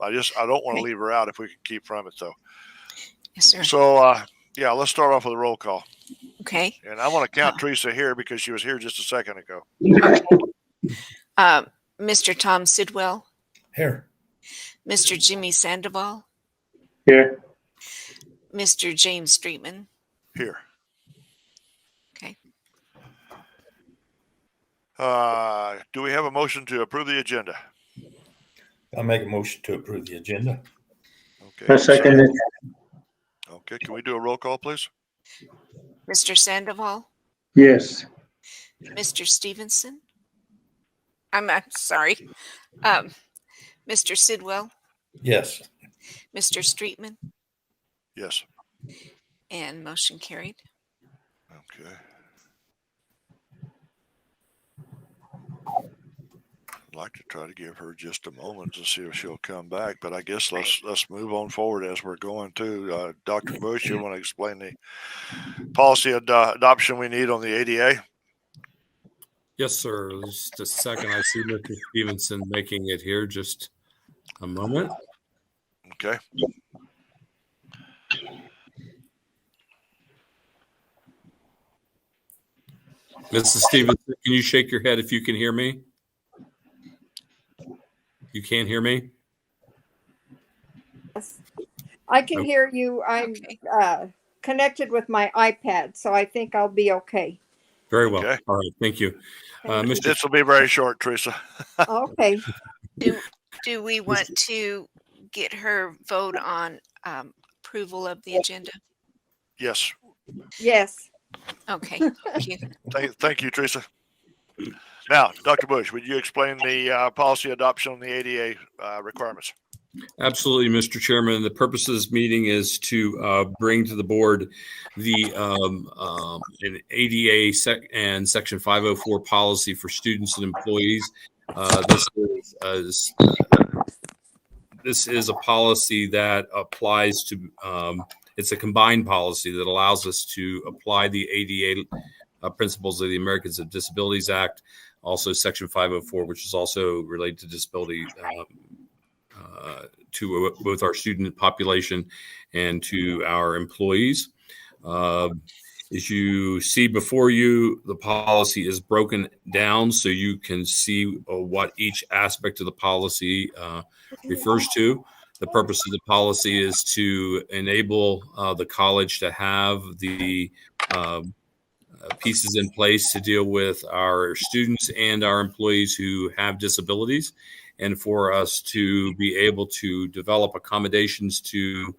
I don't want to Okay. leave her out if we can keep from it, though. Yes, sir. So, yeah, let's start off with a roll call. Okay. And I want to count Teresa here because she was here just a second ago. Okay. Mr. Tom Sidwell, Here. Mr. Jimmy Sandoval, Here. Mr. James Streetman. Here. Okay. Do we have a motion to approve the agenda? I'll make a motion to approve the agenda. Okay. I second it. Okay. Can we do a roll call, please? Mr. Sandoval, Yes. Mr. Stevenson. I'm sorry. Mr. Sidwell, Yes. Mr. Streetman, Yes. and motion carried. Okay. I'd like to try to give her just a moment to see if she'll come back, but I guess let's move on forward as we're going to. Dr. Bush, you want to explain the policy adoption we need on the ADA? Yes, sir. Just a second. I see Mr. Stevenson making it here. Just a moment. Okay. Mrs. Stevenson, can you shake your head if you can hear me? You can't hear me? Yes. I can hear you. I'm connected with my iPad, so I think I'll be okay. Very well. Okay. All right. Thank you. Thank This will be very short, Teresa. Okay. Do we want to get her vote on approval of the agenda? Yes. Yes. Okay. Thank you. Thank you, Teresa. Now, Dr. Bush, would you explain the policy adoption on the ADA requirements? Absolutely, Mr. Chairman. The purpose of this meeting is to bring to the board the an ADA and Section 504 policy for students and employees. This is a policy that applies to. It's a combined policy that allows us to apply the ADA principles of the Americans with Disabilities Act, also Section 504, which is also related to disability. To both our student population and to our employees. As you see before you, the policy is broken down so you can see what each aspect of the policy refers to. The purpose of the policy is to enable the college to have the pieces in place to deal with our students and our employees who have disabilities, and for us to be able to develop accommodations to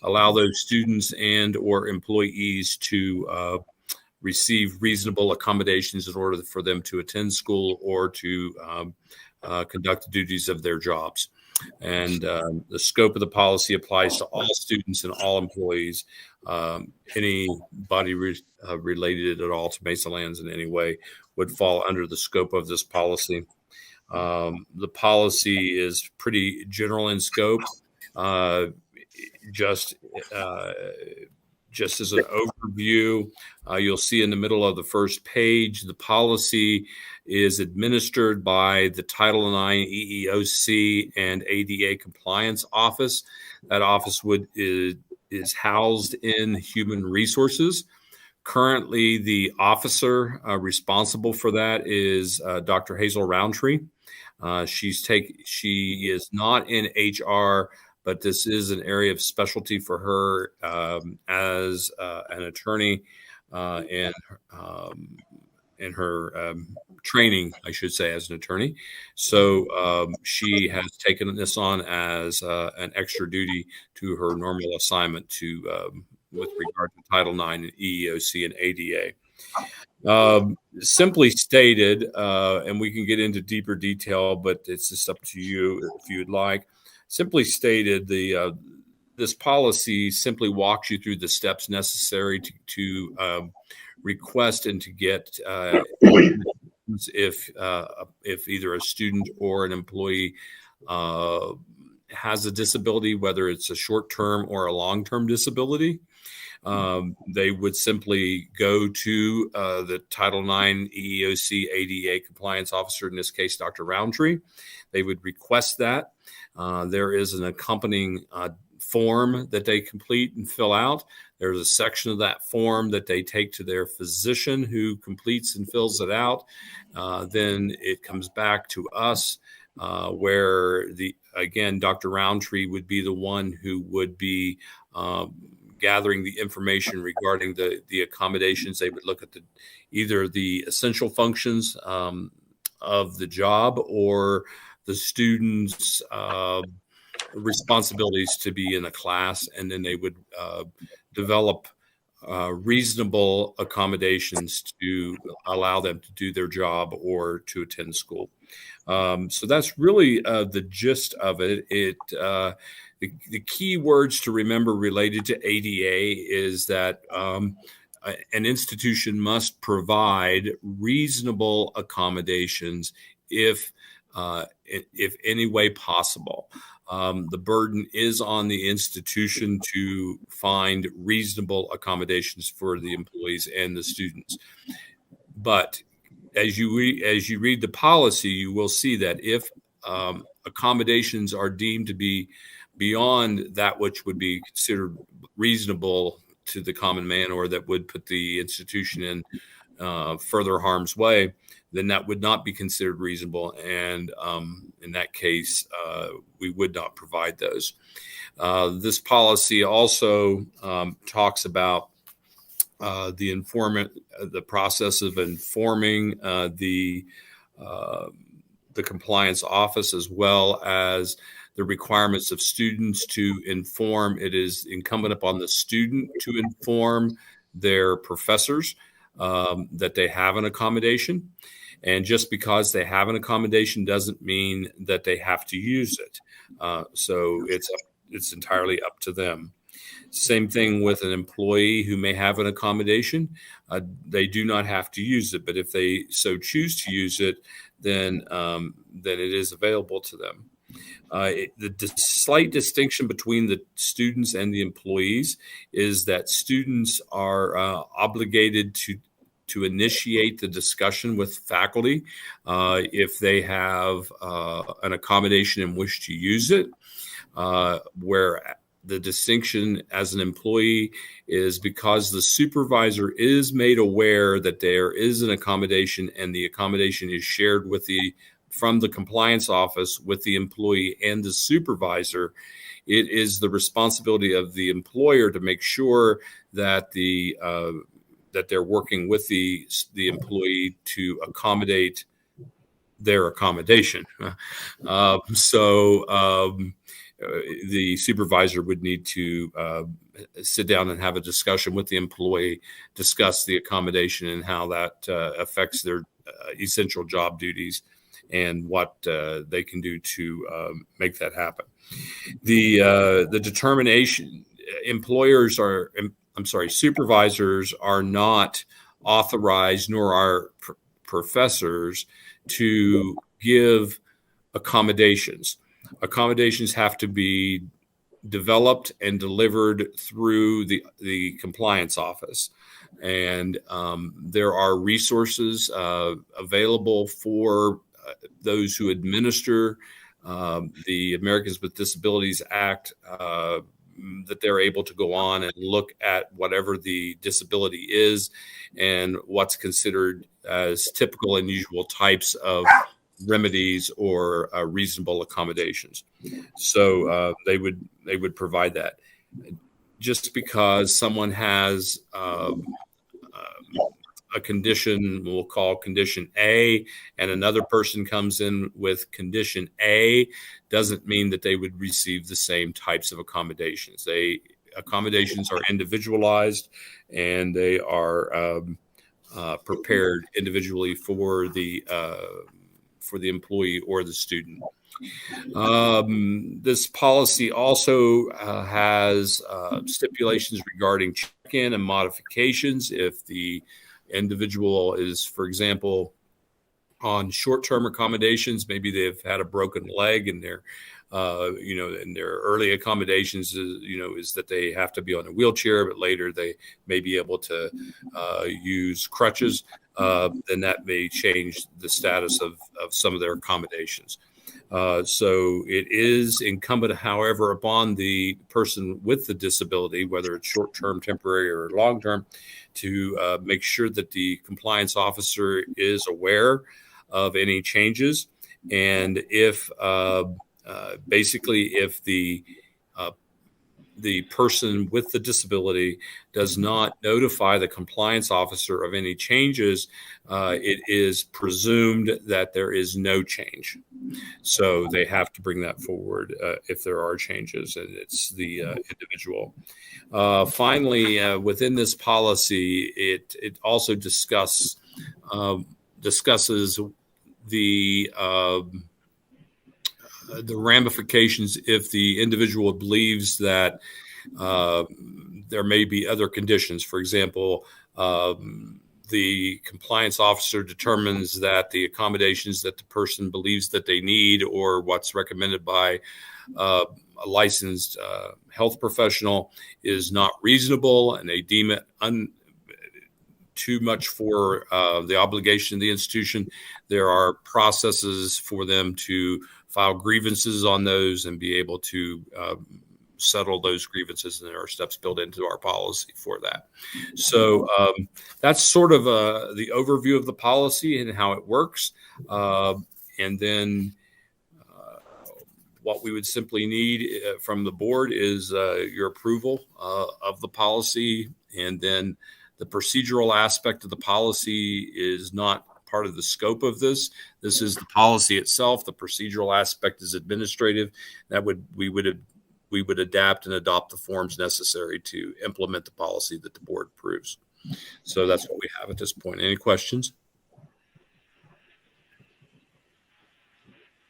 allow those students and or employees to receive reasonable accommodations in order for them to attend school or to conduct the duties of their jobs. And the scope of the policy applies to all students and all employees. Anybody related at all to Mesa Lands in any way would fall under the scope of this policy. The policy is pretty general in scope. Just as an overview, you'll see in the middle of the first page, the policy is administered by the Title IX EEOC and ADA Compliance Office. That office is housed in Human Resources. Currently, the officer responsible for that is Dr. Hazel Roundtree. She is not in HR, but this is an area of specialty for her as an attorney and in her training, I should say, as an attorney. So she has taken this on as an extra duty to her normal assignment with regard to Title IX, EEOC, and ADA. Simply stated, and we can get into deeper detail, but it's just up to you if you'd like. Simply stated, this policy simply walks you through the steps necessary to request and to get if either a student or an employee has a disability, whether it's a short-term or a long-term disability. They would simply go to the Title IX EEOC ADA compliance officer, in this case, Dr. Roundtree. They would request that. there is an accompanying form that they complete and fill out. There's a section of that form that they take to their physician, who completes and fills it out. Then it comes back to us, where Dr. Roundtree would be the one who would be gathering the information regarding the accommodations. They would look at either the essential functions of the job or the students' responsibilities to be in a class, and then they would develop reasonable accommodations to allow them to do their job or to attend school. So that's really the gist of it. The key words to remember related to ADA is that an institution must provide reasonable accommodations if any way possible. The burden is on the institution to find reasonable accommodations for the employees and the students. But as you read the policy, you will see that if accommodations are deemed to be beyond that which would be considered reasonable to the common man, or that would put the institution in further harm's way, then that would not be considered reasonable. And in that case, we would not provide those. This policy also talks about the process of informing the compliance office, as well as the requirements of students to inform. It is incumbent upon the student to inform their professors that they have an accommodation. And just because they have an accommodation doesn't mean that they have to use it. So it's entirely up to them. Same thing with an employee who may have an accommodation. They do not have to use it, but if they so choose to use it, then it is available to them. The slight distinction between the students and the employees is that students are obligated to initiate the discussion with faculty if they have an accommodation and wish to use it, where the distinction as an employee is because the supervisor is made aware that there is an accommodation, and the accommodation is shared from the compliance office with the employee and the supervisor. It is the responsibility of the employer to make sure that that they're working with the employee to accommodate their accommodation. The supervisor would need to sit down and have a discussion with the employee, discuss the accommodation and how that affects their essential job duties and what they can do to make that happen. The determination, supervisors are not authorized, nor are professors, to give accommodations. Accommodations have to be developed and delivered through the compliance office. And there are resources available for those who administer the Americans with Disabilities Act, that they're able to go on and look at whatever the disability is and what's considered as typical and usual types of remedies or reasonable accommodations. So they would provide that. Just because someone has a condition we'll call condition A, and another person comes in with condition A, doesn't mean that they would receive the same types of accommodations. Accommodations are individualized, and they are prepared individually for the employee or the student. This policy also has stipulations regarding check-in and modifications. If the individual is, for example, on short-term accommodations, maybe they've had a broken leg, and their early accommodations is that they have to be on a wheelchair, but later they may be able to use crutches. Then that may change the status of some of their accommodations. So it is incumbent, however, upon the person with the disability, whether it's short-term, temporary, or long-term, to make sure that the compliance officer is aware of any changes. And if basically if the person with the disability does not notify the compliance officer of any changes, it is presumed that there is no change. So they have to bring that forward if there are changes, and it's the individual. Finally, within this policy, it also discusses the ramifications if the individual believes that there may be other conditions. For example, the compliance officer determines that the accommodations that the person believes that they need or what's recommended by a licensed health professional is not reasonable, and they deem it too much for the obligation of the institution. There are processes for them to file grievances on those and be able to settle those grievances, and there are steps built into our policy for that. So that's sort of the overview of the policy and how it works. And then what we would simply need from the board is your approval of the policy. And then the procedural aspect of the policy is not part of the scope of this. This is the policy itself. The procedural aspect is administrative. We would adapt and adopt the forms necessary to implement the policy that the board approves. So that's what we have at this point. Any questions?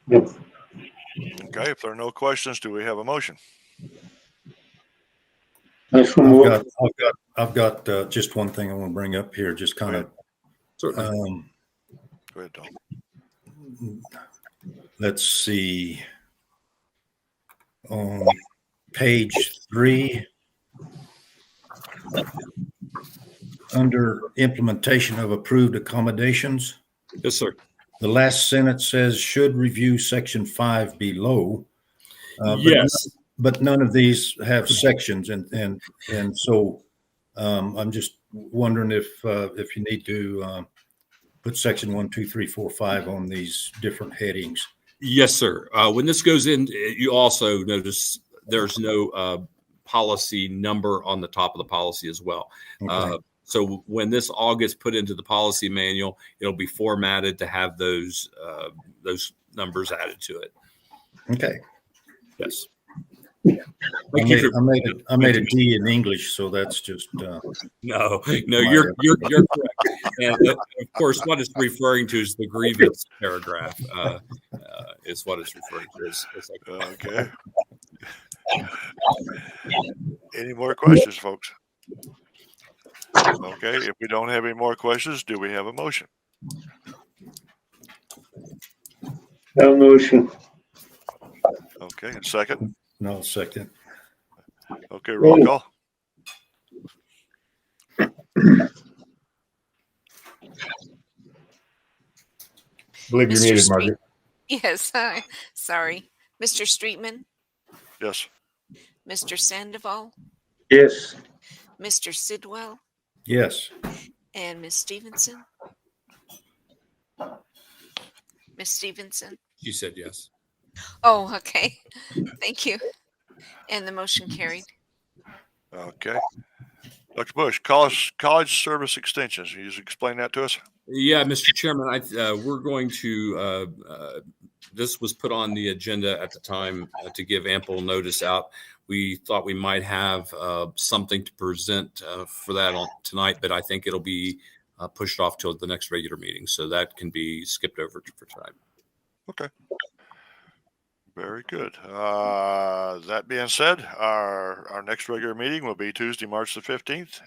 Yep. Okay, if there are no questions, do we have a motion? Nice one. I've got just one thing I want to bring up here, just kind of, Certainly. Go ahead, Tom. let's see. On page 3, under implementation of approved accommodations, Yes, sir. the last sentence says should review section 5 below. Yes. But none of these have sections, and so I'm just wondering if you need to put section 1, 2, 3, 4, 5 on these different headings. Yes, sir. When this goes in, you also notice there's no policy number on the top of the policy as well. Okay. So when this all gets put into the policy manual, it'll be formatted to have those numbers added to it. Okay. Yes. I made a D in English, so that's just No, you're correct. And of course, what it's referring to is the grievance paragraph. Is what it's referring to. It's like, Okay. Any more questions, folks? Okay, if we don't have any more questions, do we have a motion? No motion. Okay, and second? no second. Okay, roll call. Believe you're Mr. muted, Street- Margaret. Yes, sorry. Mr. Streetman, Yes. Mr. Sandoval, Yes. Mr. Sidwell, Yes. and Ms. Stevenson. Ms. Stevenson. you said yes. Oh, okay. Thank you. And the motion carried. Okay. Dr. Bush, college service extensions. Can you just explain that to us? Yeah, Mr. Chairman, we're going to. This was put on the agenda at the time to give ample notice out. We thought we might have something to present for that tonight, but I think it'll be pushed off till the next regular meeting, so that can be skipped over for tonight. Okay. Very good. That being said, our next regular meeting will be Tuesday, March the 15th